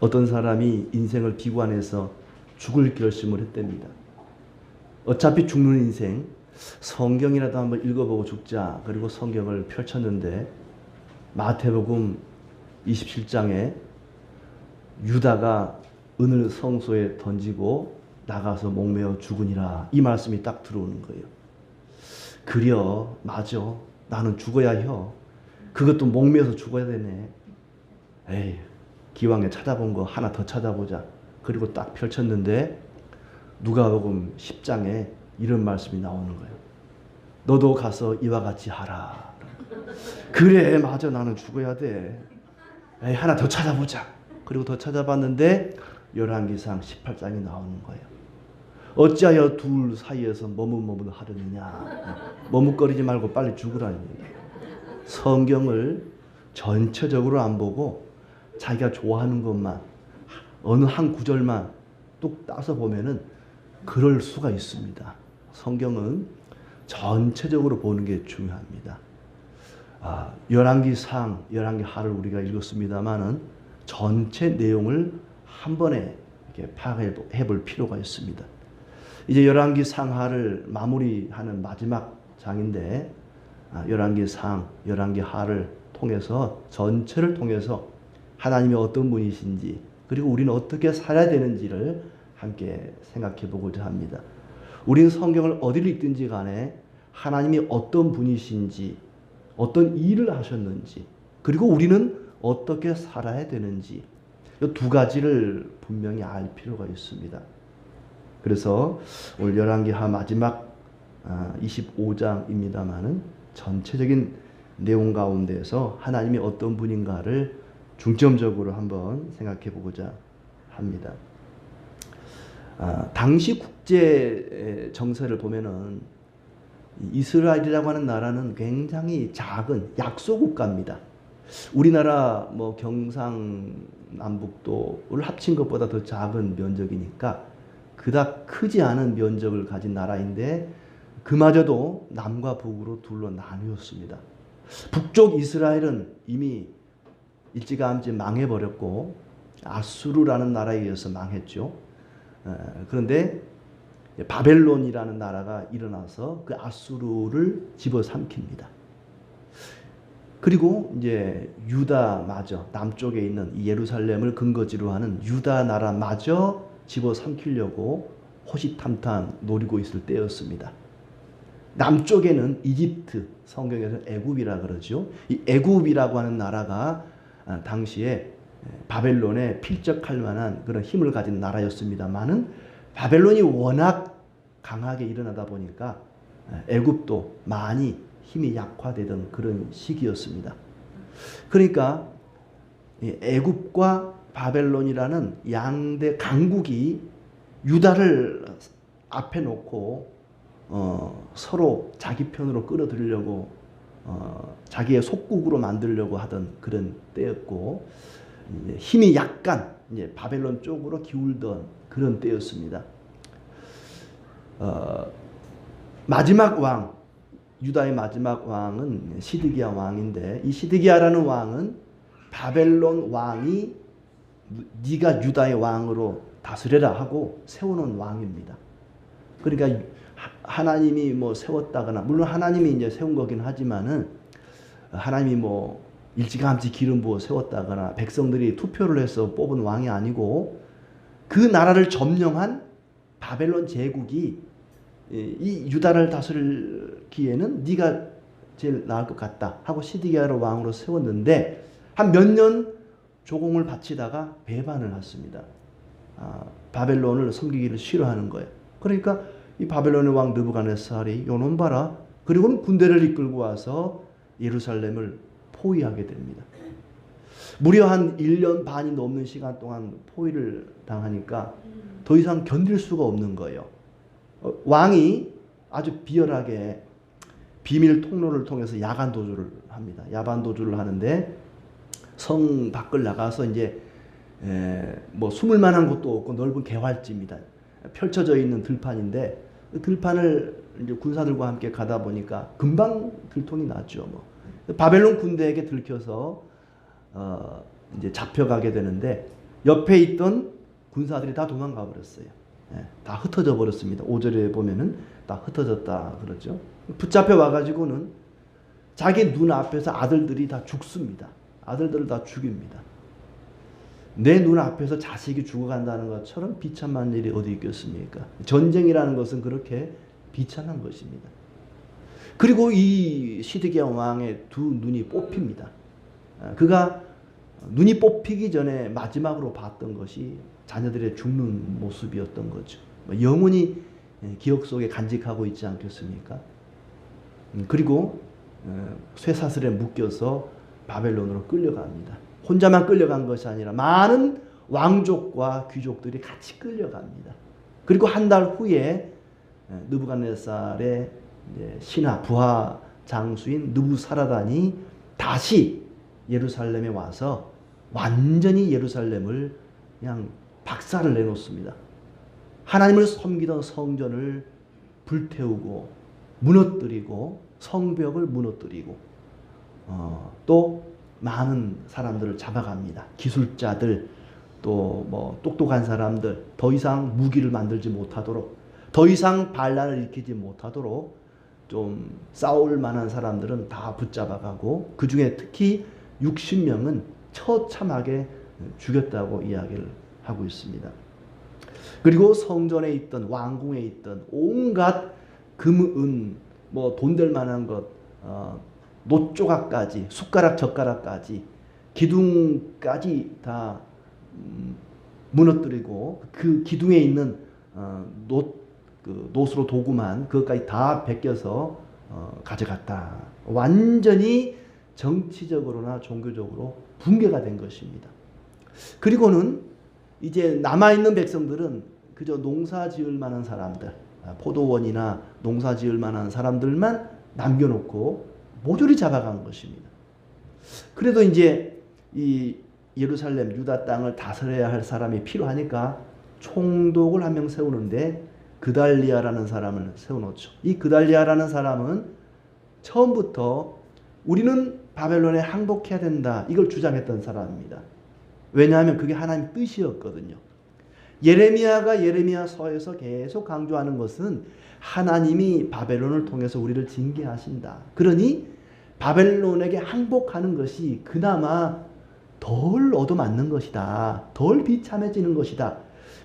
어떤 사람이 인생을 비관해서 죽을 결심을 했답니다. 어차피 죽는 인생, 성경이라도 한번 읽어보고 죽자. 그리고 성경을 펼쳤는데 마태복음 27장에 유다가 은을 성소에 던지고 나가서 목매어 죽으니라, 이 말씀이 딱 들어오는 거예요. 그려, 맞아, 나는 죽어야 혀. 그것도 목매어서 죽어야 되네. 에이, 기왕에 찾아본 거 하나 더 찾아보자. 그리고 딱 펼쳤는데 누가복음 10장에 이런 말씀이 나오는 거예요. 너도 가서 이와 같이 하라. 그래, 맞아, 나는 죽어야 돼. 에이, 하나 더 찾아보자. 그리고 더 찾아봤는데 열왕기상 18장이 나오는 거예요. 어찌하여 둘 사이에서 머뭇머뭇하려느냐. 머뭇거리지 말고 빨리 죽으라는 얘기예요. 성경을 전체적으로 안 보고 자기가 좋아하는 것만, 어느 한 구절만 뚝 따서 보면은 그럴 수가 있습니다. 성경은 전체적으로 보는 게 중요합니다. 열왕기상, 열왕기하를 우리가 읽었습니다만은 전체 내용을 한 번에 이렇게 파악해 볼 필요가 있습니다. 이제 열왕기상하를 마무리하는 마지막 장인데, 열왕기상, 열왕기하를 통해서, 전체를 통해서 하나님이 어떤 분이신지, 그리고 우리는 어떻게 살아야 되는지를 함께 생각해 보고자 합니다. 우리는 성경을 어디를 읽든지 간에 하나님이 어떤 분이신지, 어떤 일을 하셨는지, 그리고 우리는 어떻게 살아야 되는지, 이 두 가지를 분명히 알 필요가 있습니다. 그래서 오늘 열왕기하 마지막 25장입니다만은 전체적인 내용 가운데서 하나님이 어떤 분인가를 중점적으로 한번 생각해 보고자 합니다. 당시 국제 정세를 보면은 이스라엘이라고 하는 나라는 굉장히 작은 약소국가입니다. 우리나라 뭐 경상남북도를 합친 것보다 더 작은 면적이니까 그닥 크지 않은 면적을 가진 나라인데, 그마저도 남과 북으로 둘로 나뉘었습니다. 북쪽 이스라엘은 이미 일찌감치 망해버렸고 아수르라는 나라에 의해서 망했죠. 그런데 바벨론이라는 나라가 일어나서 그 아수르를 집어삼킵니다. 그리고 이제 유다마저, 남쪽에 있는 예루살렘을 근거지로 하는 유다 나라마저 집어삼키려고 호시탐탐 노리고 있을 때였습니다. 남쪽에는 이집트, 성경에서는 애굽이라 그러죠. 이 애굽이라고 하는 나라가 당시에 바벨론에 필적할 만한 그런 힘을 가진 나라였습니다만은, 바벨론이 워낙 강하게 일어나다 보니까 애굽도 많이 힘이 약화되던 그런 시기였습니다. 그러니까 애굽과 바벨론이라는 양대 강국이 유다를 앞에 놓고 서로 자기 편으로 끌어들이려고, 자기의 속국으로 만들려고 하던 그런 때였고, 힘이 약간 이제 바벨론 쪽으로 기울던 그런 때였습니다. 마지막 왕, 유다의 마지막 왕은 시드기야 왕인데, 이 시드기야라는 왕은 바벨론 왕이 네가 유다의 왕으로 다스려라 하고 세워놓은 왕입니다. 그러니까 하나님이 뭐 세웠다거나, 물론 하나님이 이제 세운 거긴 하지만은, 하나님이 뭐 일찌감치 기름 부어 세웠다거나 백성들이 투표를 해서 뽑은 왕이 아니고, 그 나라를 점령한 바벨론 제국이 이 유다를 다스리기에는 네가 제일 나을 것 같다 하고 시드기야를 왕으로 세웠는데, 한 몇 년 조공을 바치다가 배반을 했습니다. 바벨론을 섬기기를 싫어하는 거예요. 그러니까 이 바벨론의 왕 느부갓네살이 요놈 봐라, 그리고는 군대를 이끌고 와서 예루살렘을 포위하게 됩니다. 무려 한 1년 반이 넘는 시간 동안 포위를 당하니까 더 이상 견딜 수가 없는 거예요. 왕이 아주 비열하게 비밀 통로를 통해서 야간 도주를 합니다. 야반 도주를 하는데, 성 밖을 나가서 이제 뭐 숨을 만한 곳도 없고 넓은 개활지입니다. 펼쳐져 있는 들판인데, 그 들판을 이제 군사들과 함께 가다 보니까 금방 들통이 났죠. 뭐 바벨론 군대에게 들켜서 이제 잡혀가게 되는데, 옆에 있던 군사들이 다 도망가 버렸어요. 예, 다 흩어져 버렸습니다. 5절에 보면은 다 흩어졌다 그러죠. 붙잡혀 와가지고는 자기 눈 앞에서 아들들이 다 죽습니다. 아들들을 다 죽입니다. 내 눈 앞에서 자식이 죽어간다는 것처럼 비참한 일이 어디 있겠습니까? 전쟁이라는 것은 그렇게 비참한 것입니다. 그리고 이 시드기야 왕의 두 눈이 뽑힙니다. 그가 눈이 뽑히기 전에 마지막으로 봤던 것이 자녀들의 죽는 모습이었던 거죠. 영원히 기억 속에 간직하고 있지 않겠습니까? 그리고 쇠사슬에 묶여서 바벨론으로 끌려갑니다. 혼자만 끌려간 것이 아니라 많은 왕족과 귀족들이 같이 끌려갑니다. 그리고 한 달 후에 느부갓네살의 신하 부하 장수인 느부사라단이 다시 예루살렘에 와서 완전히 예루살렘을 그냥 박살을 내놓습니다. 하나님을 섬기던 성전을 불태우고 무너뜨리고 성벽을 무너뜨리고 또 많은 사람들을 잡아갑니다. 기술자들 또 뭐 똑똑한 사람들 더 이상 무기를 만들지 못하도록 더 이상 반란을 일으키지 못하도록 좀 싸울 만한 사람들은 다 붙잡아가고 그 중에 특히 60명은 처참하게 죽였다고 이야기를 하고 있습니다. 그리고 성전에 있던 왕궁에 있던 온갖 금, 은, 뭐 돈 될 만한 것, 놋조각까지 숟가락 젓가락까지 기둥까지 다 무너뜨리고 그 기둥에 있는 놋으로 도구만 그것까지 다 베껴서 가져갔다. 완전히 정치적으로나 종교적으로 붕괴가 된 것입니다. 그리고는 이제 남아있는 백성들은 그저 농사 지을 만한 사람들, 포도원이나 농사 지을 만한 사람들만 남겨놓고 모조리 잡아간 것입니다. 그래도 이제 이 예루살렘 유다 땅을 다스려야 할 사람이 필요하니까 총독을 한 명 세우는데 그달리아라는 사람을 세워놓죠. 이 그달리아라는 사람은 처음부터 우리는 바벨론에 항복해야 된다 이걸 주장했던 사람입니다. 왜냐하면 그게 하나님 뜻이었거든요. 예레미야가 예레미야서에서 계속 강조하는 것은 하나님이 바벨론을 통해서 우리를 징계하신다. 그러니 바벨론에게 항복하는 것이 그나마 덜 얻어맞는 것이다. 덜 비참해지는 것이다.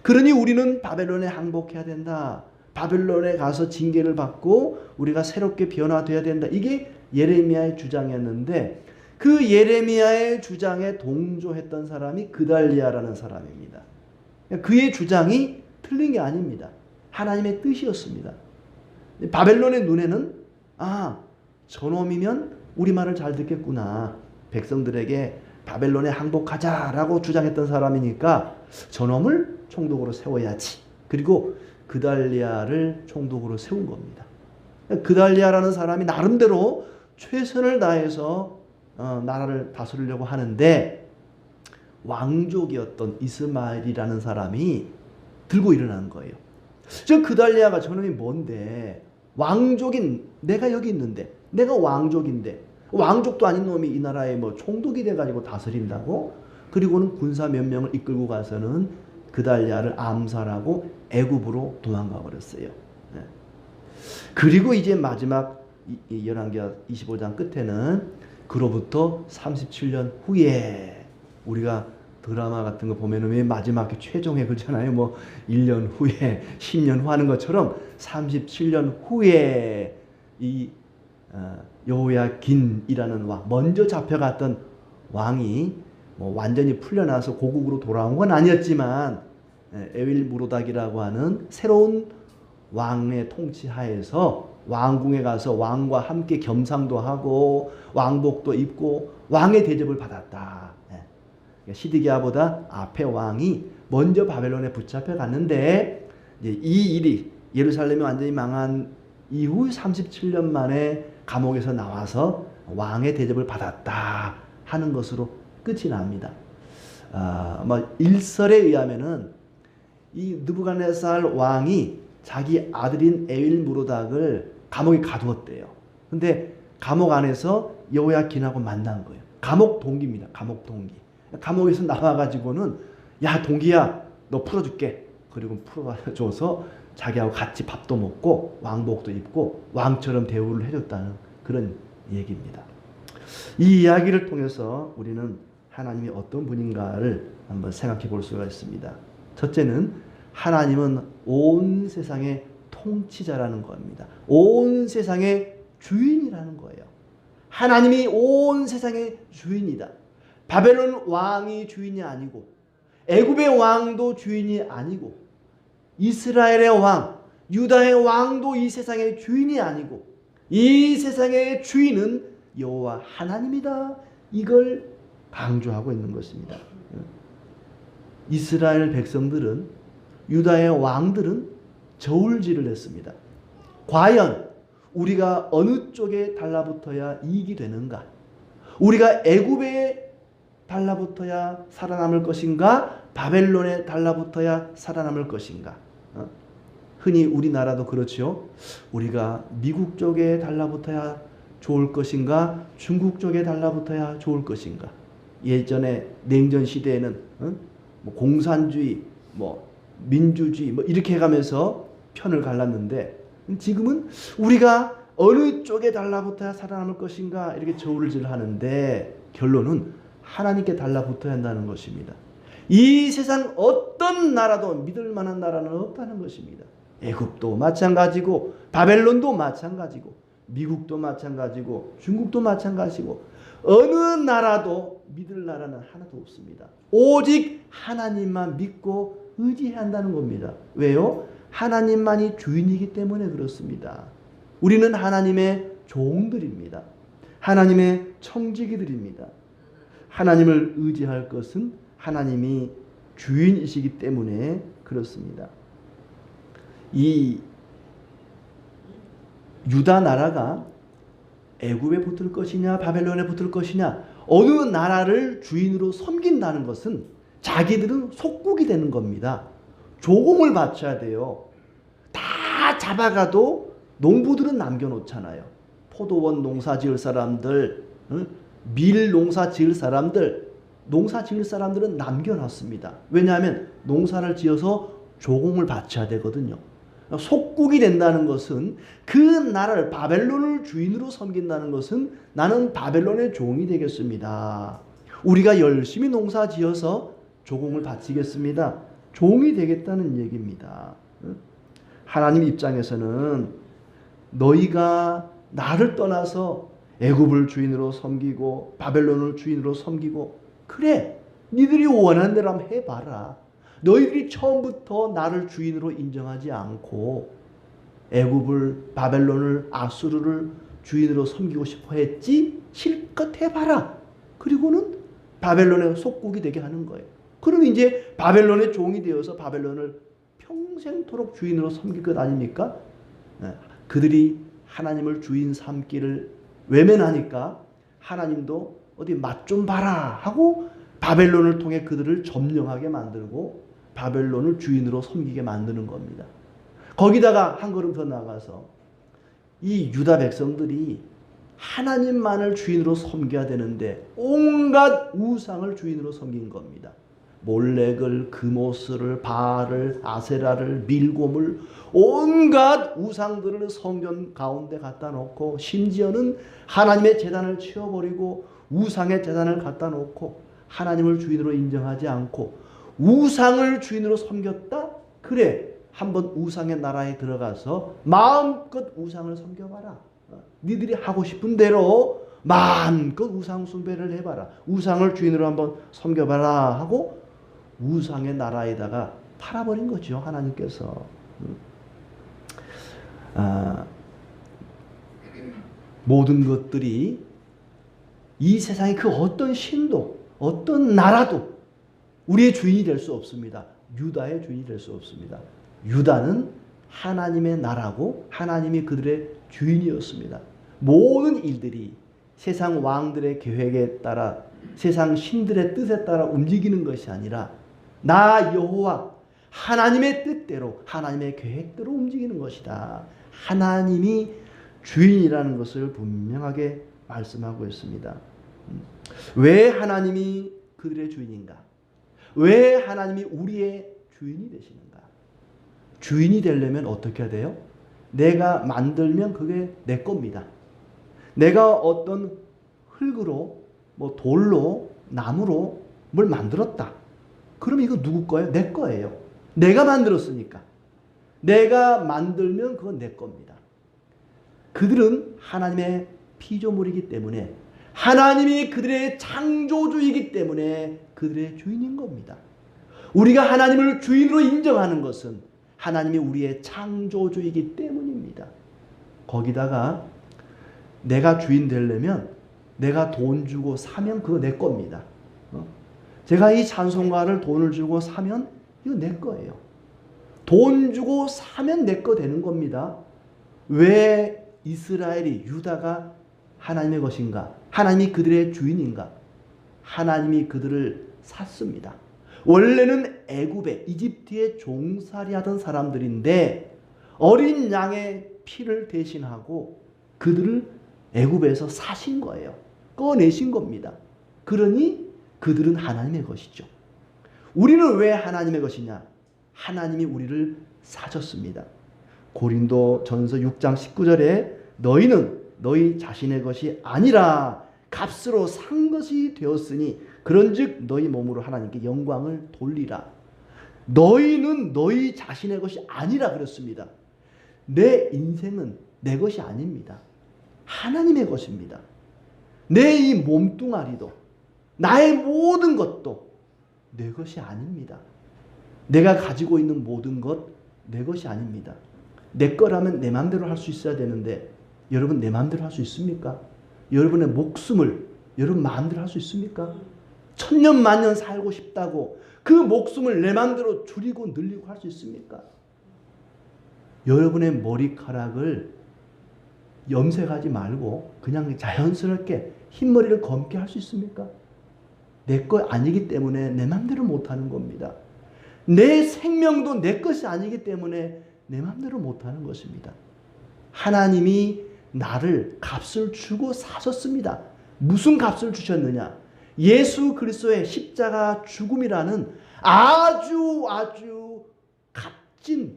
그러니 우리는 바벨론에 항복해야 된다. 바벨론에 가서 징계를 받고 우리가 새롭게 변화되어야 된다. 이게 예레미야의 주장이었는데 그 예레미야의 주장에 동조했던 사람이 그달리아라는 사람입니다. 그의 주장이 틀린 게 아닙니다. 하나님의 뜻이었습니다. 바벨론의 눈에는 저놈이면 우리 말을 잘 듣겠구나. 백성들에게 바벨론에 항복하자라고 주장했던 사람이니까 저놈을 총독으로 세워야지. 그리고 그달리아를 총독으로 세운 겁니다. 그달리아라는 사람이 나름대로 최선을 다해서 나라를 다스리려고 하는데 왕족이었던 이스마엘이라는 사람이 들고 일어난 거예요. 저 그달리아가 저놈이 뭔데? 왕족인 내가 여기 있는데 내가 왕족인데 왕족도 아닌 놈이 이 나라에 뭐 총독이 돼가지고 다스린다고? 그리고는 군사 몇 명을 이끌고 가서는 그달리아를 암살하고 애굽으로 도망가 버렸어요. 그리고 이제 마지막 열왕기하 25장 끝에는 그로부터 37년 후에 우리가 드라마 같은 거 보면은 왜 마지막에 최종회 그러잖아요. 뭐 1년 후에 10년 후 하는 것처럼 37년 후에 이 여호야긴이라는 왕, 먼저 잡혀갔던 왕이 뭐 완전히 풀려나서 고국으로 돌아온 건 아니었지만 에윌무로닥이라고 하는 새로운 왕의 통치하에서 왕궁에 가서 왕과 함께 겸상도 하고 왕복도 입고 왕의 대접을 받았다. 시드기야보다 앞에 왕이 먼저 바벨론에 붙잡혀 갔는데 이 일이 예루살렘이 완전히 망한 이후 37년 만에 감옥에서 나와서 왕의 대접을 받았다 하는 것으로 끝이 납니다. 일설에 의하면은 이 느부갓네살 왕이 자기 아들인 에윌무로닥을 감옥에 가두었대요. 근데 감옥 안에서 여호야긴하고 만난 거예요. 감옥 동기입니다. 감옥 동기. 감옥에서 나와가지고는 야 동기야 너 풀어줄게. 그리고 풀어줘서 자기하고 같이 밥도 먹고 왕복도 입고 왕처럼 대우를 해줬다는 그런 얘기입니다. 이 이야기를 통해서 우리는 하나님이 어떤 분인가를 한번 생각해 볼 수가 있습니다. 첫째는 하나님은 온 세상의 통치자라는 겁니다. 온 세상의 주인이라는 거예요. 하나님이 온 세상의 주인이다. 바벨론 왕이 주인이 아니고 애굽의 왕도 주인이 아니고 이스라엘의 왕, 유다의 왕도 이 세상의 주인이 아니고 이 세상의 주인은 여호와 하나님이다. 이걸 강조하고 있는 것입니다. 이스라엘 백성들은 유다의 왕들은 저울질을 했습니다. 과연 우리가 어느 쪽에 달라붙어야 이익이 되는가? 우리가 애굽에 달라붙어야 살아남을 것인가? 바벨론에 달라붙어야 살아남을 것인가? 흔히 우리나라도 그렇죠. 우리가 미국 쪽에 달라붙어야 좋을 것인가? 중국 쪽에 달라붙어야 좋을 것인가? 예전에 냉전 시대에는 뭐 공산주의, 뭐 민주주의, 뭐 이렇게 해가면서 편을 갈랐는데 지금은 우리가 어느 쪽에 달라붙어야 살아남을 것인가 이렇게 저울질 하는데 결론은 하나님께 달라붙어야 한다는 것입니다. 이 세상 어떤 나라도 믿을 만한 나라는 없다는 것입니다. 애굽도 마찬가지고 바벨론도 마찬가지고 미국도 마찬가지고 중국도 마찬가지고 어느 나라도 믿을 나라는 하나도 없습니다. 오직 하나님만 믿고 의지해야 한다는 겁니다. 왜요? 하나님만이 주인이기 때문에 그렇습니다. 우리는 하나님의 종들입니다. 하나님의 청지기들입니다. 하나님을 의지할 것은 하나님이 주인이시기 때문에 그렇습니다. 이 유다 나라가 애굽에 붙을 것이냐 바벨론에 붙을 것이냐 어느 나라를 주인으로 섬긴다는 것은 자기들은 속국이 되는 겁니다. 조공을 바쳐야 돼요. 다 잡아가도 농부들은 남겨놓잖아요. 포도원 농사 지을 사람들, 밀 농사 지을 사람들, 농사 지을 사람들은 남겨놨습니다. 왜냐하면 농사를 지어서 조공을 바쳐야 되거든요. 속국이 된다는 것은 그 나라를 바벨론을 주인으로 섬긴다는 것은 나는 바벨론의 종이 되겠습니다. 우리가 열심히 농사 지어서 조공을 바치겠습니다. 종이 되겠다는 얘기입니다. 하나님 입장에서는 너희가 나를 떠나서 애굽을 주인으로 섬기고 바벨론을 주인으로 섬기고 그래 니들이 원하는 대로 한번 해봐라. 너희들이 처음부터 나를 주인으로 인정하지 않고 애굽을 바벨론을 아수르를 주인으로 섬기고 싶어 했지 실컷 해봐라. 그리고는 바벨론의 속국이 되게 하는 거예요. 그러면 이제 바벨론의 종이 되어서 바벨론을 평생토록 주인으로 섬길 것 아닙니까? 그들이 하나님을 주인 삼기를 외면하니까 하나님도 어디 맛 좀 봐라 하고 바벨론을 통해 그들을 점령하게 만들고 바벨론을 주인으로 섬기게 만드는 겁니다. 거기다가 한 걸음 더 나가서 이 유다 백성들이 하나님만을 주인으로 섬겨야 되는데 온갖 우상을 주인으로 섬긴 겁니다. 몰렉을, 그모스를, 바알을, 아세라를, 밀곰을 온갖 우상들을 성전 가운데 갖다 놓고 심지어는 하나님의 제단을 치워버리고 우상의 제단을 갖다 놓고 하나님을 주인으로 인정하지 않고 우상을 주인으로 섬겼다? 그래 한번 우상의 나라에 들어가서 마음껏 우상을 섬겨봐라. 니들이 하고 싶은 대로 마음껏 우상 숭배를 해봐라. 우상을 주인으로 한번 섬겨봐라 하고 우상의 나라에다가 팔아버린 거죠. 하나님께서. 모든 것들이 이 세상의 그 어떤 신도 어떤 나라도 우리의 주인이 될 수 없습니다. 유다의 주인이 될 수 없습니다. 유다는 하나님의 나라고 하나님이 그들의 주인이었습니다. 모든 일들이 세상 왕들의 계획에 따라 세상 신들의 뜻에 따라 움직이는 것이 아니라 나 여호와 하나님의 뜻대로 하나님의 계획대로 움직이는 것이다. 하나님이 주인이라는 것을 분명하게 말씀하고 있습니다. 왜 하나님이 그들의 주인인가? 왜 하나님이 우리의 주인이 되시는가? 주인이 되려면 어떻게 해야 돼요? 내가 만들면 그게 내 겁니다. 내가 어떤 흙으로, 돌로, 나무로 뭘 만들었다. 그럼 이거 누구 거예요? 내 거예요. 내가 만들었으니까. 내가 만들면 그건 내 겁니다. 그들은 하나님의 피조물이기 때문에, 하나님이 그들의 창조주이기 때문에 그들의 주인인 겁니다. 우리가 하나님을 주인으로 인정하는 것은 하나님이 우리의 창조주이기 때문입니다. 거기다가 내가 주인 되려면 내가 돈 주고 사면 그거 내 겁니다. 제가 이 찬송가를 돈을 주고 사면 이거 내 거예요. 돈 주고 사면 내 거 되는 겁니다. 왜 이스라엘이, 유다가 하나님의 것인가? 하나님이 그들의 주인인가? 하나님이 그들을 샀습니다. 원래는 애굽에, 이집트에 종살이하던 사람들인데 어린 양의 피를 대신하고 그들을 애굽에서 사신 거예요. 꺼내신 겁니다. 그러니 그들은 하나님의 것이죠. 우리는 왜 하나님의 것이냐? 하나님이 우리를 사셨습니다. 고린도 전서 6장 19절에 너희는 너희 자신의 것이 아니라 값으로 산 것이 되었으니 그런즉 너희 몸으로 하나님께 영광을 돌리라. 너희는 너희 자신의 것이 아니라 그랬습니다. 내 인생은 내 것이 아닙니다. 하나님의 것입니다. 내 이 몸뚱아리도, 나의 모든 것도 내 것이 아닙니다. 내가 가지고 있는 모든 것 내 것이 아닙니다. 내 거라면 내 마음대로 할 수 있어야 되는데 여러분 내 마음대로 할 수 있습니까? 여러분의 목숨을 여러분 마음대로 할 수 있습니까? 천년만년 살고 싶다고 그 목숨을 내 마음대로 줄이고 늘리고 할 수 있습니까? 여러분의 머리카락을 염색하지 말고 그냥 자연스럽게 흰머리를 검게 할 수 있습니까? 내 거 아니기 때문에 내 마음대로 못하는 겁니다. 내 생명도 내 것이 아니기 때문에 내 마음대로 못하는 것입니다. 하나님이 나를 값을 주고 사셨습니다. 무슨 값을 주셨느냐? 예수 그리스도의 십자가 죽음이라는 아주 값진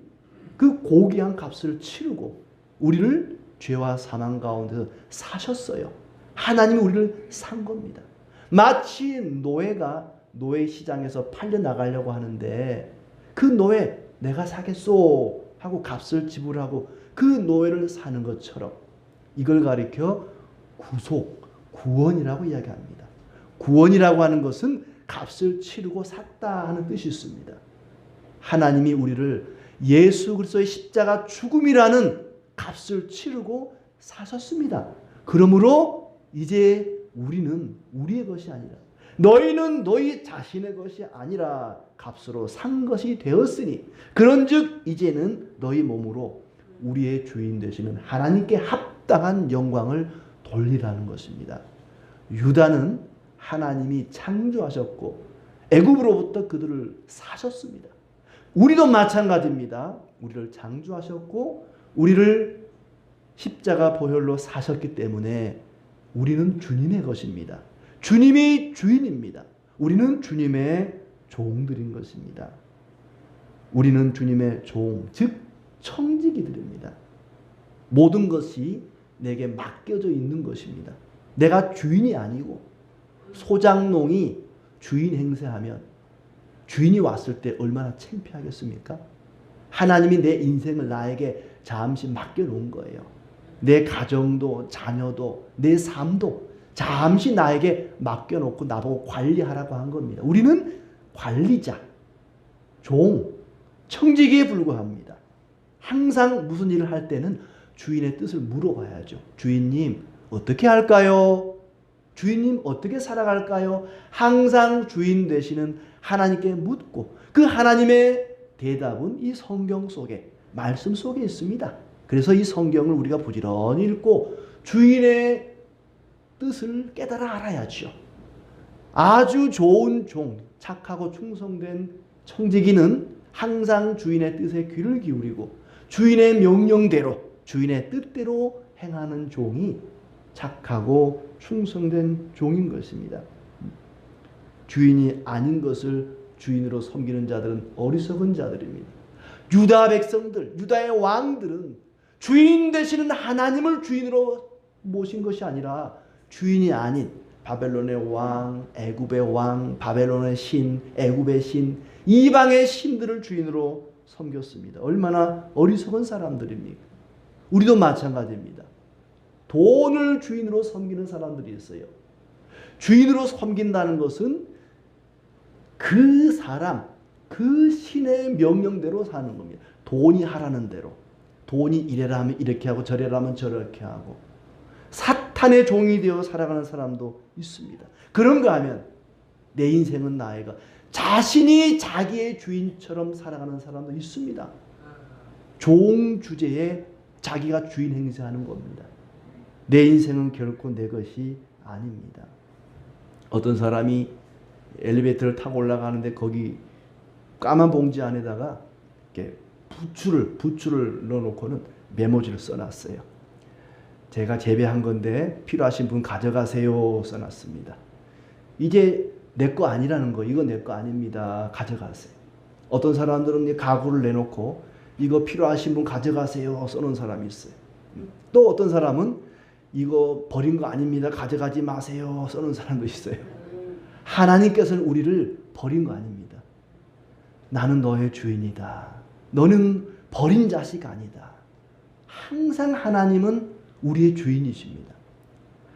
그 고귀한 값을 치르고 우리를 죄와 사망 가운데서 사셨어요. 하나님이 우리를 산 겁니다. 마치 노예가 노예 시장에서 팔려나가려고 하는데 그 노예 내가 사겠소 하고 값을 지불하고 그 노예를 사는 것처럼 이걸 가리켜 구원이라고 이야기합니다. 구원이라고 하는 것은 값을 치르고 샀다 하는 뜻이 있습니다. 하나님이 우리를 예수 그리스도의 십자가 죽음이라는 값을 치르고 사셨습니다. 그러므로 이제 우리는 우리의 것이 아니라 너희는 너희 자신의 것이 아니라 값으로 산 것이 되었으니 그런즉 이제는 너희 몸으로 우리의 주인 되시는 하나님께 합당한 영광을 돌리라는 것입니다. 유다는 하나님이 창조하셨고 애굽으로부터 그들을 사셨습니다. 우리도 마찬가지입니다. 우리를 창조하셨고 우리를 십자가 보혈로 사셨기 때문에 우리는 주님의 것입니다. 주님이 주인입니다. 우리는 주님의 종들인 것입니다. 우리는 주님의 종, 즉 청지기들입니다. 모든 것이 내게 맡겨져 있는 것입니다. 내가 주인이 아니고 소장농이 주인 행세하면 주인이 왔을 때 얼마나 창피하겠습니까? 하나님이 내 인생을 나에게 잠시 맡겨놓은 거예요. 내 가정도 자녀도 내 삶도 잠시 나에게 맡겨놓고 나보고 관리하라고 한 겁니다. 우리는 관리자, 종, 청지기에 불과합니다. 항상 무슨 일을 할 때는 주인의 뜻을 물어봐야죠. 주인님 어떻게 할까요? 주인님 어떻게 살아갈까요? 항상 주인 되시는 하나님께 묻고 그 하나님의 대답은 이 성경 속에 말씀 속에 있습니다. 그래서 이 성경을 우리가 부지런히 읽고 주인의 뜻을 깨달아 알아야죠. 아주 좋은 종, 착하고 충성된 청지기는 항상 주인의 뜻에 귀를 기울이고 주인의 명령대로 주인의 뜻대로 행하는 종이 착하고 충성된 종인 것입니다. 주인이 아닌 것을 주인으로 섬기는 자들은 어리석은 자들입니다. 유다 백성들, 유다의 왕들은 주인 되시는 하나님을 주인으로 모신 것이 아니라 주인이 아닌 바벨론의 왕, 애굽의 왕, 바벨론의 신, 애굽의 신, 이방의 신들을 주인으로 섬겼습니다. 얼마나 어리석은 사람들입니까? 우리도 마찬가지입니다. 돈을 주인으로 섬기는 사람들이 있어요. 주인으로 섬긴다는 것은 그 사람, 그 신의 명령대로 사는 겁니다. 돈이 하라는 대로. 돈이 이래라 하면 이렇게 하고 저래라 하면 저렇게 하고. 사탄의 종이 되어 살아가는 사람도 있습니다. 그런가 하면 내 인생은 나이가 자신이 자기의 주인처럼 살아가는 사람도 있습니다. 종 주제에 자기가 주인 행세하는 겁니다. 내 인생은 결코 내 것이 아닙니다. 어떤 사람이 엘리베이터를 타고 올라가는데 거기 까만 봉지 안에다가 이렇게 부추를 넣어놓고는 메모지를 써놨어요. 제가 재배한 건데 필요하신 분 가져가세요 써놨습니다. 이제 내 거 아니라는 거, 이거 내 거 아닙니다. 가져가세요. 어떤 사람들은 가구를 내놓고 이거 필요하신 분 가져가세요 써놓은 사람이 있어요. 또 어떤 사람은 이거 버린 거 아닙니다. 가져가지 마세요 써놓은 사람도 있어요. 하나님께서는 우리를 버린 거 아닙니다. 나는 너의 주인이다. 너는 버린 자식 아니다. 항상 하나님은 우리의 주인이십니다.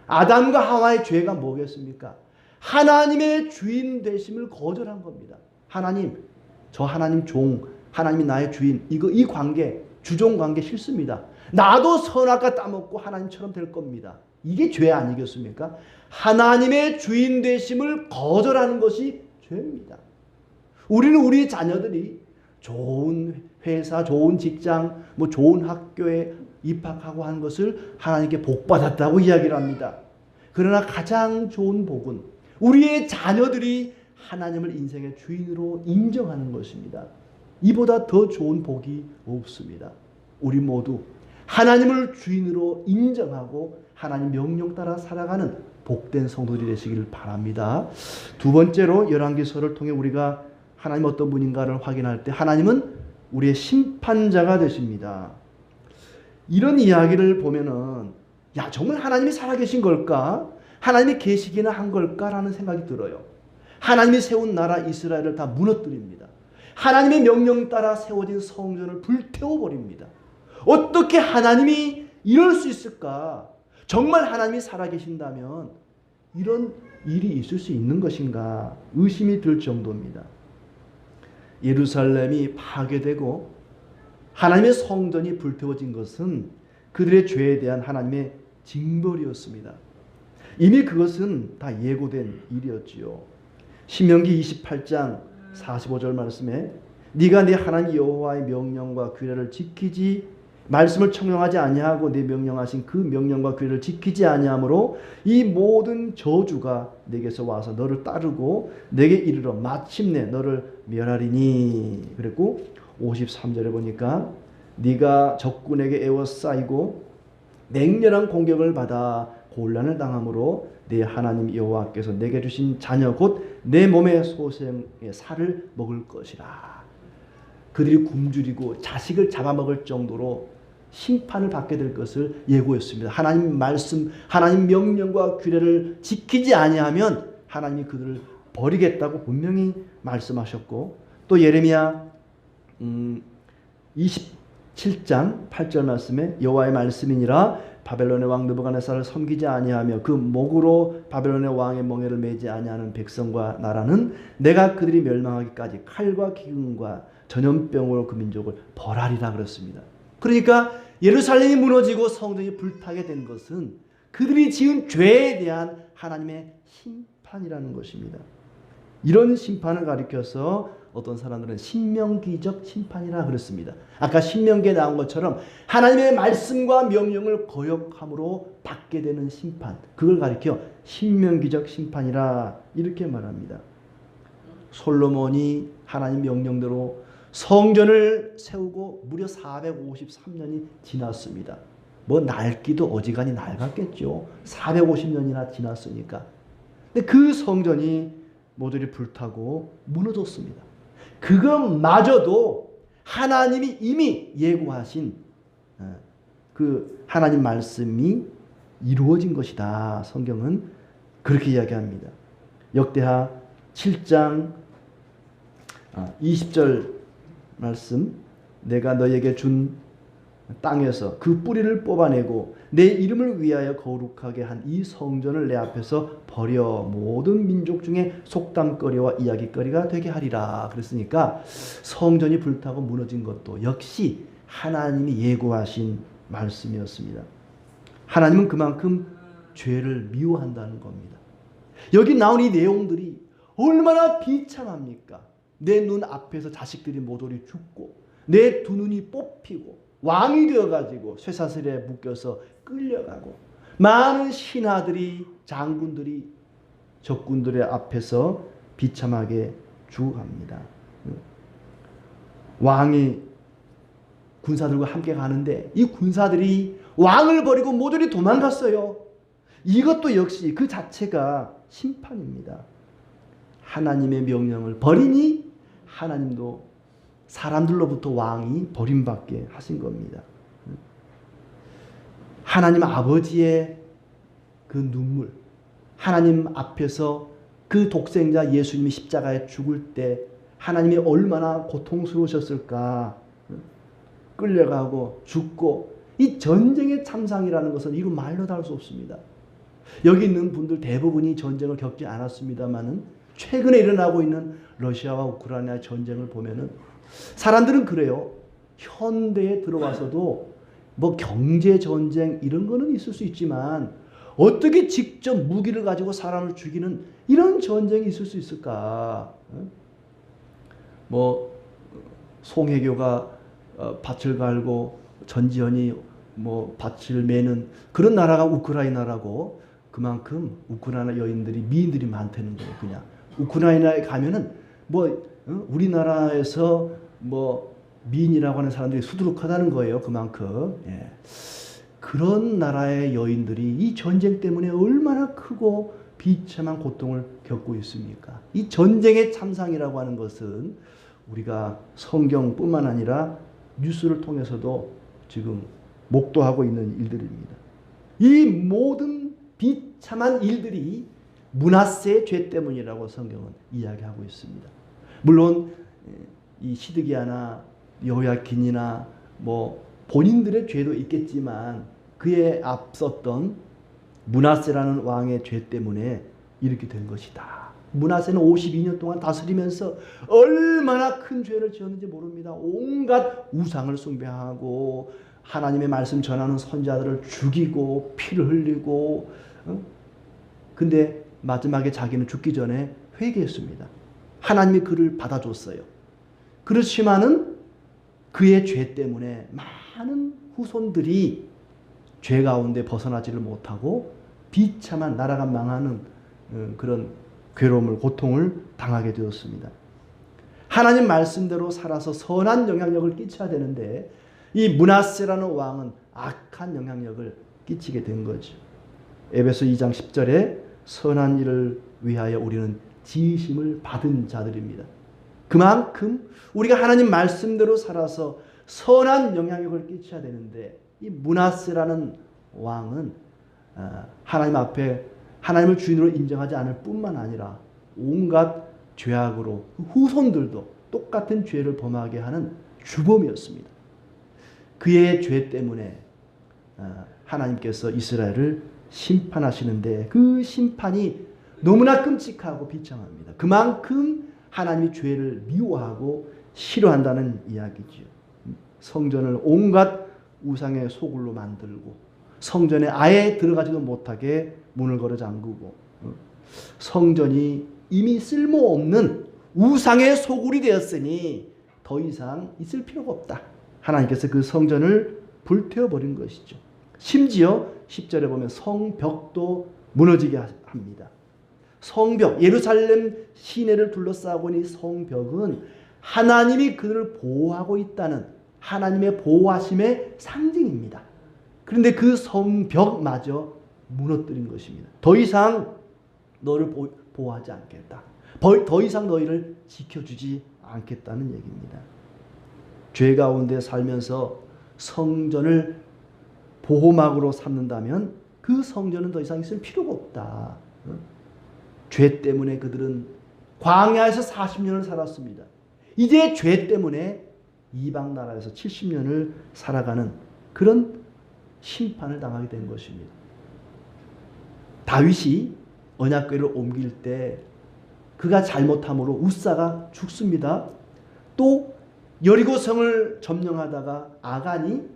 아담과 하와의 죄가 뭐겠습니까? 하나님의 주인 되심을 거절한 겁니다. 하나님, 저 하나님 종, 하나님이 나의 주인, 이 관계, 주종 관계 싫습니다. 나도 선악과 따먹고 하나님처럼 될 겁니다. 이게 죄 아니겠습니까? 하나님의 주인 되심을 거절하는 것이 죄입니다. 우리는 우리 자녀들이 좋은 회사, 좋은 직장, 좋은 학교에 입학하고 한 것을 하나님께 복받았다고 이야기를 합니다. 그러나 가장 좋은 복은 우리의 자녀들이 하나님을 인생의 주인으로 인정하는 것입니다. 이보다 더 좋은 복이 없습니다. 우리 모두 하나님을 주인으로 인정하고 하나님 명령 따라 살아가는 복된 성도들이 되시기를 바랍니다. 두 번째로 열왕기서를 통해 우리가 하나님 어떤 분인가를 확인할 때 하나님은 우리의 심판자가 되십니다. 이런 이야기를 보면은 정말 하나님이 살아계신 걸까? 하나님이 계시기는 한 걸까라는 생각이 들어요. 하나님이 세운 나라 이스라엘을 다 무너뜨립니다. 하나님의 명령 따라 세워진 성전을 불태워버립니다. 어떻게 하나님이 이럴 수 있을까? 정말 하나님이 살아계신다면 이런 일이 있을 수 있는 것인가 의심이 들 정도입니다. 예루살렘이 파괴되고 하나님의 성전이 불태워진 것은 그들의 죄에 대한 하나님의 징벌이었습니다. 이미 그것은 다 예고된 일이었지요. 신명기 28장 45절 말씀에 네가 네 하나님 여호와의 명령과 규례를 지키지 말씀을 청명하지 아니하고 내 명령하신 그 명령과 규례를 지키지 아니하므로 이 모든 저주가 내게서 와서 너를 따르고 내게 이르러 마침내 너를 멸하리니. 그랬고 53절에 보니까 네가 적군에게 애워싸이고 맹렬한 공격을 받아 곤란을 당함으로 내 하나님 여호와께서 내게 주신 자녀 곧 내 몸의 소생의 살을 먹을 것이라. 그들이 굶주리고 자식을 잡아먹을 정도로 심판을 받게 될 것을 예고했습니다. 하나님 말씀, 하나님 명령과 규례를 지키지 아니하면 하나님이 그들을 버리겠다고 분명히 말씀하셨고, 또 예레미야 27장 8절 말씀에 여호와의 말씀이니라 바벨론의 왕 느부갓네살을 섬기지 아니하며 그 목으로 바벨론의 왕의 멍에를 매지 아니하는 백성과 나라는 내가 그들이 멸망하기까지 칼과 기근과 전염병으로 그 민족을 벌하리라 그랬습니다. 그러니까 예루살렘이 무너지고 성전이 불타게 된 것은 그들이 지은 죄에 대한 하나님의 심판이라는 것입니다. 이런 심판을 가리켜서 어떤 사람들은 신명기적 심판이라 그랬습니다. 아까 신명기에 나온 것처럼 하나님의 말씀과 명령을 거역함으로 받게 되는 심판, 그걸 가리켜 신명기적 심판이라 이렇게 말합니다. 솔로몬이 하나님 명령대로 성전을 세우고 무려 453년이 지났습니다. 낡기도 어지간히 낡았겠죠. 450년이나 지났으니까. 근데 그 성전이 모조리 불타고 무너졌습니다. 그것마저도 하나님이 이미 예고하신 그 하나님 말씀이 이루어진 것이다. 성경은 그렇게 이야기합니다. 역대하 7장 20절 말씀, 내가 너에게 준 땅에서 그 뿌리를 뽑아내고 내 이름을 위하여 거룩하게 한 이 성전을 내 앞에서 버려 모든 민족 중에 속담거리와 이야기거리가 되게 하리라. 그랬으니까 성전이 불타고 무너진 것도 역시 하나님이 예고하신 말씀이었습니다. 하나님은 그만큼 죄를 미워한다는 겁니다. 여기 나온 이 내용들이 얼마나 비참합니까? 내 눈 앞에서 자식들이 모조리 죽고 내 두 눈이 뽑히고 왕이 되어가지고 쇠사슬에 묶여서 끌려가고 많은 신하들이 장군들이 적군들의 앞에서 비참하게 죽어갑니다. 왕이 군사들과 함께 가는데 이 군사들이 왕을 버리고 모조리 도망갔어요. 이것도 역시 그 자체가 심판입니다. 하나님의 명령을 버리니 하나님도 사람들로부터 왕이 버림받게 하신 겁니다. 하나님 아버지의 그 눈물, 하나님 앞에서 그 독생자 예수님이 십자가에 죽을 때 하나님이 얼마나 고통스러우셨을까. 끌려가고 죽고 이 전쟁의 참상이라는 것은 이루 말로 다 할 수 없습니다. 여기 있는 분들 대부분이 전쟁을 겪지 않았습니다만은 최근에 일어나고 있는 러시아와 우크라이나 전쟁을 보면은 사람들은 그래요. 현대에 들어와서도 뭐 경제 전쟁 이런 거는 있을 수 있지만 어떻게 직접 무기를 가지고 사람을 죽이는 이런 전쟁이 있을 수 있을까? 뭐 송혜교가 밭을 갈고 전지현이 뭐 밭을 매는 그런 나라가 우크라이나라고. 그만큼 우크라이나 여인들이 미인들이 많다는 거예요. 그냥 우크라이나에 가면은 뭐 우리나라에서 뭐 미인이라고 하는 사람들이 수두룩하다는 거예요. 그만큼. 예. 그런 나라의 여인들이 이 전쟁 때문에 얼마나 크고 비참한 고통을 겪고 있습니까? 이 전쟁의 참상이라고 하는 것은 우리가 성경뿐만 아니라 뉴스를 통해서도 지금 목도하고 있는 일들입니다. 이 모든 비참한 일들이 므낫세의 죄 때문이라고 성경은 이야기하고 있습니다. 물론 이 시드기야나 여호야긴이나 뭐 본인들의 죄도 있겠지만 그에 앞섰던 므낫세라는 왕의 죄 때문에 이렇게 된 것이다. 므낫세는 52년 동안 다스리면서 얼마나 큰 죄를 지었는지 모릅니다. 온갖 우상을 숭배하고 하나님의 말씀 전하는 선지자들을 죽이고 피를 흘리고 근데 마지막에 자기는 죽기 전에 회개했습니다. 하나님이 그를 받아줬어요. 그렇지만은 그의 죄 때문에 많은 후손들이 죄 가운데 벗어나지를 못하고 비참한 나라가 망하는 그런 괴로움을 고통을 당하게 되었습니다. 하나님 말씀대로 살아서 선한 영향력을 끼쳐야 되는데 이 므낫세라는 왕은 악한 영향력을 끼치게 된 거죠. 에베소 2장 10절에 선한 일을 위하여 우리는 지으심을 받은 자들입니다. 그만큼 우리가 하나님 말씀대로 살아서 선한 영향력을 끼쳐야 되는데 이 므낫세라는 왕은 하나님 앞에 하나님을 주인으로 인정하지 않을 뿐만 아니라 온갖 죄악으로 후손들도 똑같은 죄를 범하게 하는 주범이었습니다. 그의 죄 때문에 하나님께서 이스라엘을 심판하시는데 그 심판이 너무나 끔찍하고 비참합니다. 그만큼 하나님이 죄를 미워하고 싫어한다는 이야기죠. 성전을 온갖 우상의 소굴로 만들고 성전에 아예 들어가지도 못하게 문을 걸어 잠그고 성전이 이미 쓸모없는 우상의 소굴이 되었으니 더 이상 있을 필요가 없다. 하나님께서 그 성전을 불태워버린 것이죠. 심지어 10절에 보면 성벽도 무너지게 합니다. 성벽, 예루살렘 시내를 둘러싸고 있는 이 성벽은 하나님이 그들을 보호하고 있다는 하나님의 보호하심의 상징입니다. 그런데 그 성벽마저 무너뜨린 것입니다. 더 이상 너를 보호하지 않겠다. 더 이상 너희를 지켜주지 않겠다는 얘기입니다. 죄 가운데 살면서 성전을 보호막으로 삼는다면 그 성전은 더 이상 있을 필요가 없다. 죄 때문에 그들은 광야에서 40년을 살았습니다. 이제 죄 때문에 이방 나라에서 70년을 살아가는 그런 심판을 당하게 된 것입니다. 다윗이 언약궤를 옮길 때 그가 잘못함으로 우사가 죽습니다. 또 여리고성을 점령하다가 아간이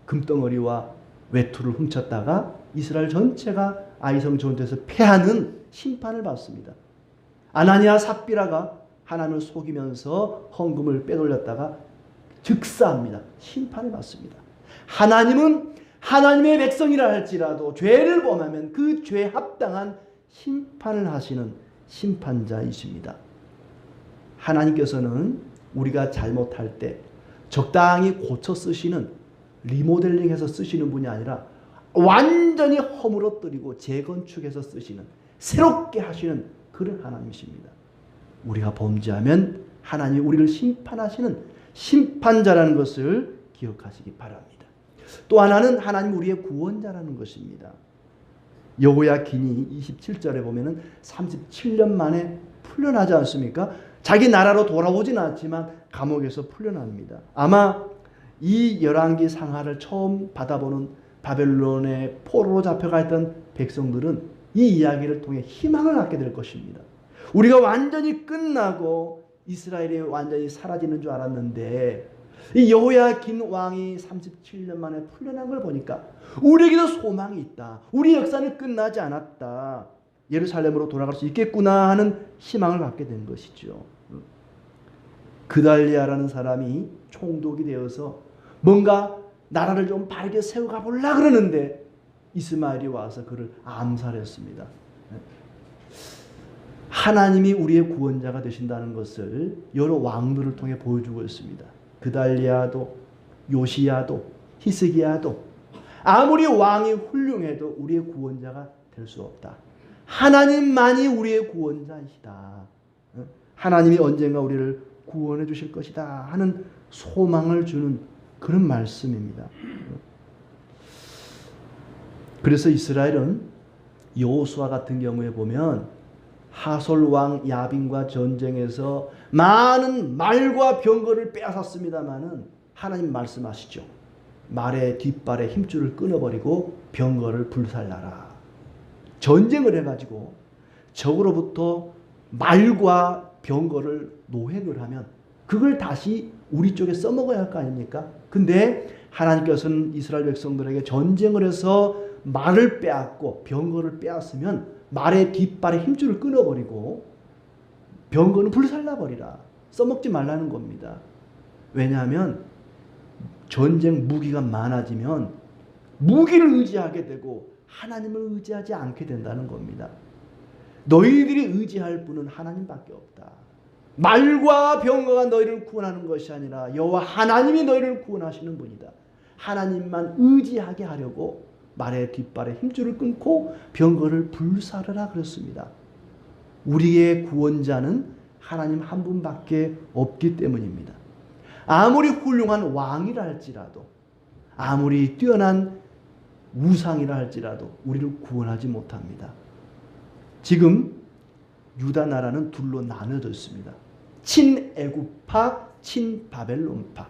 금덩어리와 외투를 훔쳤다가 이스라엘 전체가 아이성 전투에서 패하는 심판을 받습니다. 아나니아 삽비라가 하나님을 속이면서 헌금을 빼돌렸다가 즉사합니다. 심판을 받습니다. 하나님은 하나님의 백성이라 할지라도 죄를 범하면 그 죄에 합당한 심판을 하시는 심판자이십니다. 하나님께서는 우리가 잘못할 때 적당히 고쳐 쓰시는, 리모델링해서 쓰시는 분이 아니라 완전히 허물어뜨리고 재건축해서 쓰시는, 새롭게 하시는 그런 하나님이십니다. 우리가 범죄하면 하나님이 우리를 심판하시는 심판자라는 것을 기억하시기 바랍니다. 또 하나는 하나님 우리의 구원자라는 것입니다. 여호야긴이 27절에 보면은 37년 만에 풀려나지 않습니까? 자기 나라로 돌아오진 않지만 감옥에서 풀려납니다. 아마 이 열왕기 상하를 처음 받아보는 바벨론의 포로로 잡혀가 있던 백성들은 이 이야기를 통해 희망을 갖게 될 것입니다. 우리가 완전히 끝나고 이스라엘이 완전히 사라지는 줄 알았는데 이 여호야긴 왕이 37년 만에 풀려난 걸 보니까 우리에게도 소망이 있다. 우리 역사는 끝나지 않았다. 예루살렘으로 돌아갈 수 있겠구나 하는 희망을 갖게 된 것이죠. 그달리아라는 사람이 총독이 되어서 뭔가 나라를 좀 바르게 세워가 보려 그러는데 이스마엘이 와서 그를 암살했습니다. 하나님이 우리의 구원자가 되신다는 것을 여러 왕들을 통해 보여주고 있습니다. 그달리아도, 요시야도, 히스기야도 아무리 왕이 훌륭해도 우리의 구원자가 될 수 없다. 하나님만이 우리의 구원자이시다. 하나님이 언젠가 우리를 구원해 주실 것이다 하는 소망을 주는 그런 말씀입니다. 그래서 이스라엘은 여호수아 같은 경우에 보면 하솔 왕 야빈과 전쟁에서 많은 말과 병거를 빼앗았습니다마는 하나님 말씀하시죠. 말의 뒷발에 힘줄을 끊어버리고 병거를 불살라라. 전쟁을 해가지고 적으로부터 말과 병거를 노획을 하면 그걸 다시 우리 쪽에 써먹어야 할 거 아닙니까? 근데 하나님께서는 이스라엘 백성들에게 전쟁을 해서 말을 빼앗고 병거를 빼앗으면 말의 뒷발에 힘줄을 끊어버리고 병거는 불살라버리라. 써먹지 말라는 겁니다. 왜냐하면 전쟁 무기가 많아지면 무기를 의지하게 되고 하나님을 의지하지 않게 된다는 겁니다. 너희들이 의지할 분은 하나님밖에 없다. 말과 병거가 너희를 구원하는 것이 아니라 여호와 하나님이 너희를 구원하시는 분이다. 하나님만 의지하게 하려고 말의 뒷발에 힘줄을 끊고 병거를 불사르라 그랬습니다. 우리의 구원자는 하나님 한 분밖에 없기 때문입니다. 아무리 훌륭한 왕이라 할지라도 아무리 뛰어난 우상이라 할지라도 우리를 구원하지 못합니다. 지금 유다 나라는 둘로 나눠져 있습니다. 친애굽파, 친바벨론파.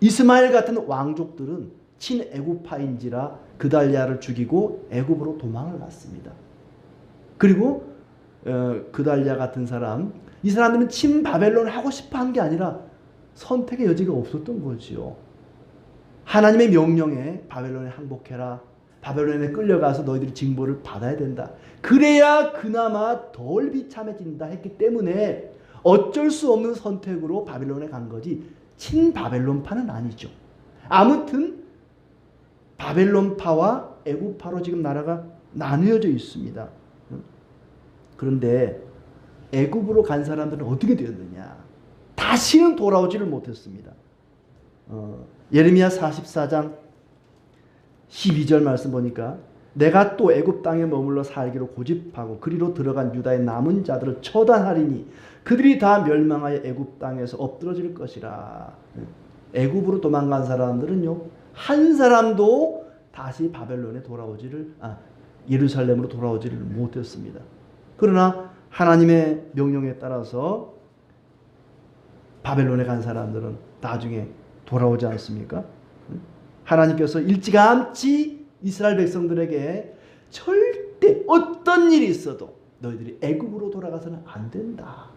이스마엘 같은 왕족들은 친애굽파인지라 그달리아를 죽이고 애굽으로 도망을 갔습니다. 그리고 그달리아 같은 사람, 이 사람들은 친바벨론을 하고 싶어 한 게 아니라 선택의 여지가 없었던 거지요. 하나님의 명령에 바벨론에 항복해라. 바벨론에 끌려가서 너희들이 징벌을 받아야 된다. 그래야 그나마 덜 비참해진다 했기 때문에 어쩔 수 없는 선택으로 바벨론에 간 거지 친바벨론파는 아니죠. 아무튼 바벨론파와 애굽파로 지금 나라가 나뉘어져 있습니다. 그런데 애굽으로 간 사람들은 어떻게 되었느냐? 다시는 돌아오지를 못했습니다. 예레미야 44장 12절 말씀 보니까 내가 또 애굽 땅에 머물러 살기로 고집하고 그리로 들어간 유다의 남은 자들을 처단하리니 그들이 다 멸망하여 애굽 땅에서 엎드러질 것이라. 애굽으로 도망간 사람들은요, 한 사람도 다시 바벨론에 예루살렘으로 돌아오지를 못했습니다. 그러나 하나님의 명령에 따라서 바벨론에 간 사람들은 나중에 돌아오지 않습니까? 하나님께서 일찌감치 이스라엘 백성들에게 절대 어떤 일이 있어도 너희들이 애굽으로 돌아가서는 안 된다.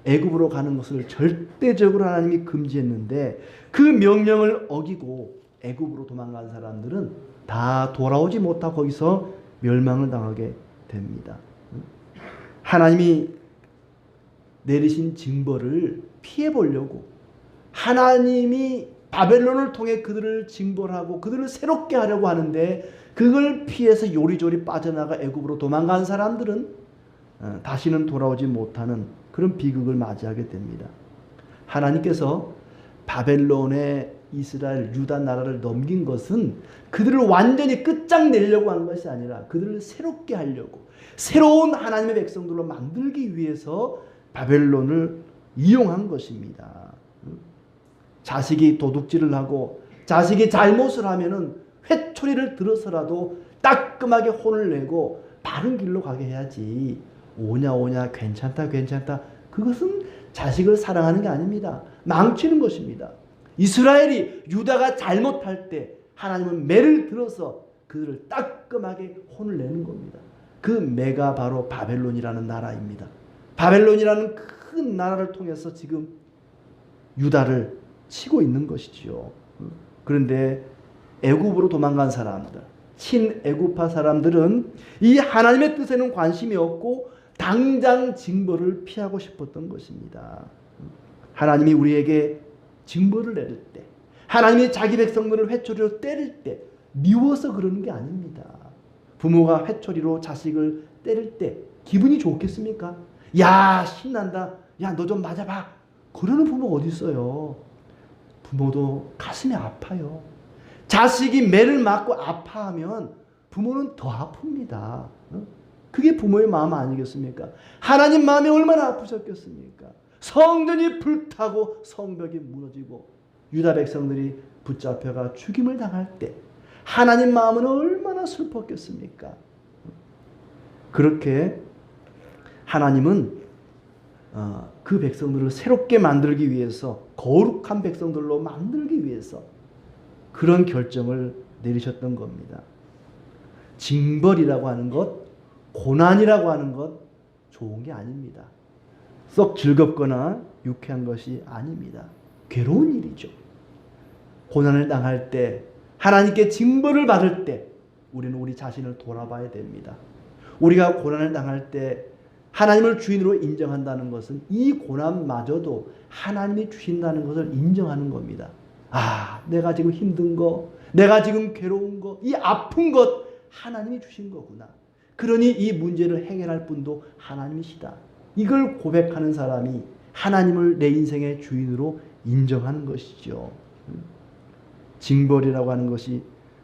애굽으로 가는 것을 절대적으로 하나님이 금지했는데 그 명령을 어기고 애굽으로 도망간 사람들은 다 돌아오지 못하고 거기서 멸망을 당하게 됩니다. 하나님이 내리신 징벌을 피해 보려고 하나님이 바벨론을 통해 그들을 징벌하고 그들을 새롭게 하려고 하는데 그걸 피해서 요리조리 빠져나가 애굽으로 도망간 사람들은 다시는 돌아오지 못하는 그런 비극을 맞이하게 됩니다. 하나님께서 바벨론에 이스라엘 유다 나라를 넘긴 것은 그들을 완전히 끝장내려고 한 것이 아니라 그들을 새롭게 하려고 새로운 하나님의 백성들로 만들기 위해서 바벨론을 이용한 것입니다. 자식이 도둑질을 하고 자식이 잘못을 하면은 회초리를 들어서라도 따끔하게 혼을 내고 바른 길로 가게 해야지. 오냐 괜찮다 그것은 자식을 사랑하는 게 아닙니다. 망치는 것입니다. 이스라엘이 유다가 잘못할 때 하나님은 매를 들어서 그들을 따끔하게 혼을 내는 겁니다. 그 매가 바로 바벨론이라는 나라입니다. 바벨론이라는 큰 나라를 통해서 지금 유다를 치고 있는 것이지요. 그런데 애굽으로 도망간 사람들, 친애굽파 사람들은 이 하나님의 뜻에는 관심이 없고 당장 징벌을 피하고 싶었던 것입니다. 하나님이 우리에게 징벌을 내릴 때, 하나님이 자기 백성들을 회초리로 때릴 때 미워서 그러는 게 아닙니다. 부모가 회초리로 자식을 때릴 때 기분이 좋겠습니까? 야, 신난다. 야, 너 좀 맞아봐. 그러는 부모가 어디 있어요? 부모도 가슴이 아파요. 자식이 매를 맞고 아파하면 부모는 더 아픕니다. 그게 부모의 마음 아니겠습니까? 하나님 마음이 얼마나 아프셨겠습니까? 성전이 불타고 성벽이 무너지고 유다 백성들이 붙잡혀가 죽임을 당할 때 하나님 마음은 얼마나 슬펐겠습니까? 그렇게 하나님은 그 백성들을 새롭게 만들기 위해서, 거룩한 백성들로 만들기 위해서 그런 결정을 내리셨던 겁니다. 징벌이라고 하는 것, 고난이라고 하는 것 좋은 게 아닙니다. 썩 즐겁거나 유쾌한 것이 아닙니다. 괴로운 일이죠. 고난을 당할 때, 하나님께 징벌을 받을 때 우리는 우리 자신을 돌아봐야 됩니다. 우리가 고난을 당할 때 하나님을 주인으로 인정한다는 것은 이 고난마저도 하나님이 주신다는 것을 인정하는 겁니다. 아, 내가 지금 힘든 거, 내가 지금 괴로운 거, 이 아픈 것 하나님이 주신 거구나. 그러니 이 문제를 해결할 분도 하나님이시다. 이걸 고백하는 사람이 하나님을 내 인생의 주인으로 인정하는 것이죠. 징벌이라고 하는 것이,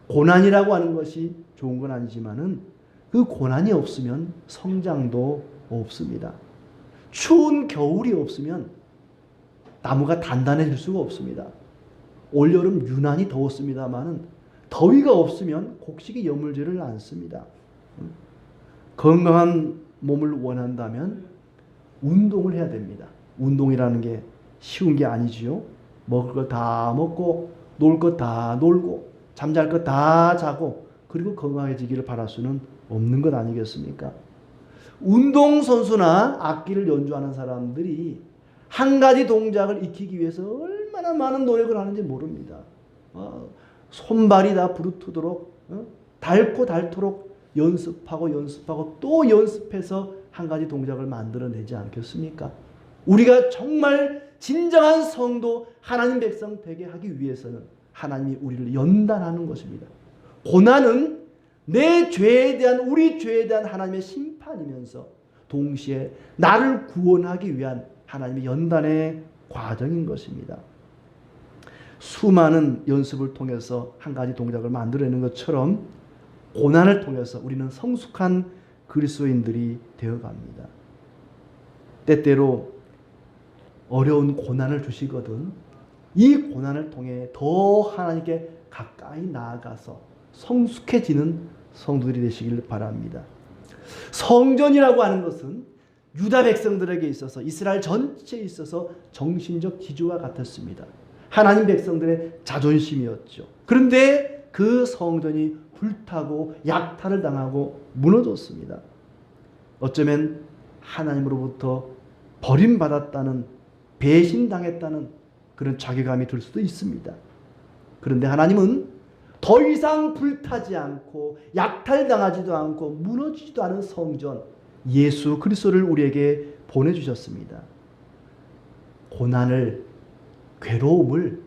고난이라고 하는 것이 좋은 건 아니지만은 그 고난이 없으면 성장도 없습니다. 추운 겨울이 없으면 나무가 단단해질 수가 없습니다. 올여름 유난히 더웠습니다만은 더위가 없으면 곡식이 여물지를 않습니다. 건강한 몸을 원한다면 운동을 해야 됩니다. 운동이라는 게 쉬운 게 아니지요. 먹을 거 다 먹고 놀 거 다 놀고 잠잘 거 다 자고 그리고 건강해지기를 바랄 수는 없는 것 아니겠습니까? 운동선수나 악기를 연주하는 사람들이 한 가지 동작을 익히기 위해서 얼마나 많은 노력을 하는지 모릅니다. 손발이 다 부르트도록 닳고 닳도록 연습하고 또 연습해서 한 가지 동작을 만들어내지 않겠습니까? 우리가 정말 진정한 성도, 하나님 백성 되게 하기 위해서는 하나님이 우리를 연단하는 것입니다. 고난은 내 죄에 대한, 우리 죄에 대한 하나님의 심판이면서 동시에 나를 구원하기 위한 하나님의 연단의 과정인 것입니다. 수많은 연습을 통해서 한 가지 동작을 만들어내는 것처럼 고난을 통해서 우리는 성숙한 그리스도인들이 되어갑니다. 때때로 어려운 고난을 주시거든 이 고난을 통해 더 하나님께 가까이 나아가서 성숙해지는 성도들이 되시길 바랍니다. 성전이라고 하는 것은 유다 백성들에게 있어서 이스라엘 전체에 있어서 정신적 지주와 같았습니다. 하나님 백성들의 자존심이었죠. 그런데 그 성전이 불타고 약탈을 당하고 무너졌습니다. 어쩌면 하나님으로부터 버림받았다는, 배신당했다는 그런 자괴감이 들 수도 있습니다. 그런데 하나님은 더 이상 불타지 않고 약탈당하지도 않고 무너지지도 않은 성전 예수 그리스도를 우리에게 보내주셨습니다. 고난을, 괴로움을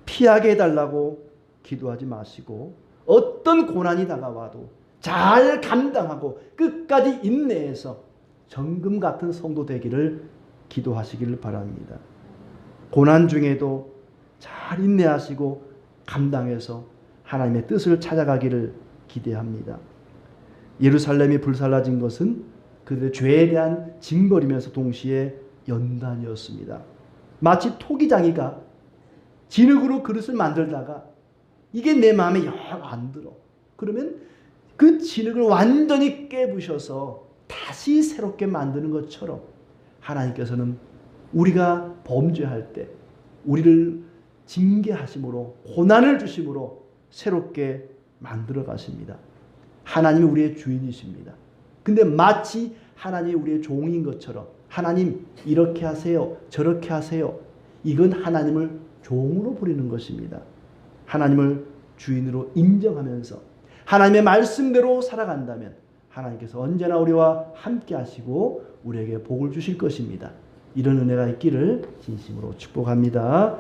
피하게 해달라고 기도하지 마시고 어떤 고난이 다가와도 잘 감당하고 끝까지 인내해서 정금 같은 성도 되기를 기도하시기를 바랍니다. 고난 중에도 잘 인내하시고 감당해서 하나님의 뜻을 찾아가기를 기대합니다. 예루살렘이 불살라진 것은 그들의 죄에 대한 징벌이면서 동시에 연단이었습니다. 마치 토기장이가 진흙으로 그릇을 만들다가 이게 내 마음에 영 안 들어. 그러면 그 진흙을 완전히 깨부셔서 다시 새롭게 만드는 것처럼 하나님께서는 우리가 범죄할 때 우리를 징계하심으로 고난을 주심으로 새롭게 만들어 가십니다. 하나님이 우리의 주인이십니다. 근데 마치 하나님이 우리의 종인 것처럼 하나님 이렇게 하세요 저렇게 하세요 이건 하나님을 종으로 부리는 것입니다. 하나님을 주인으로 인정하면서 하나님의 말씀대로 살아간다면 하나님께서 언제나 우리와 함께 하시고 우리에게 복을 주실 것입니다. 이런 은혜가 있기를 진심으로 축복합니다.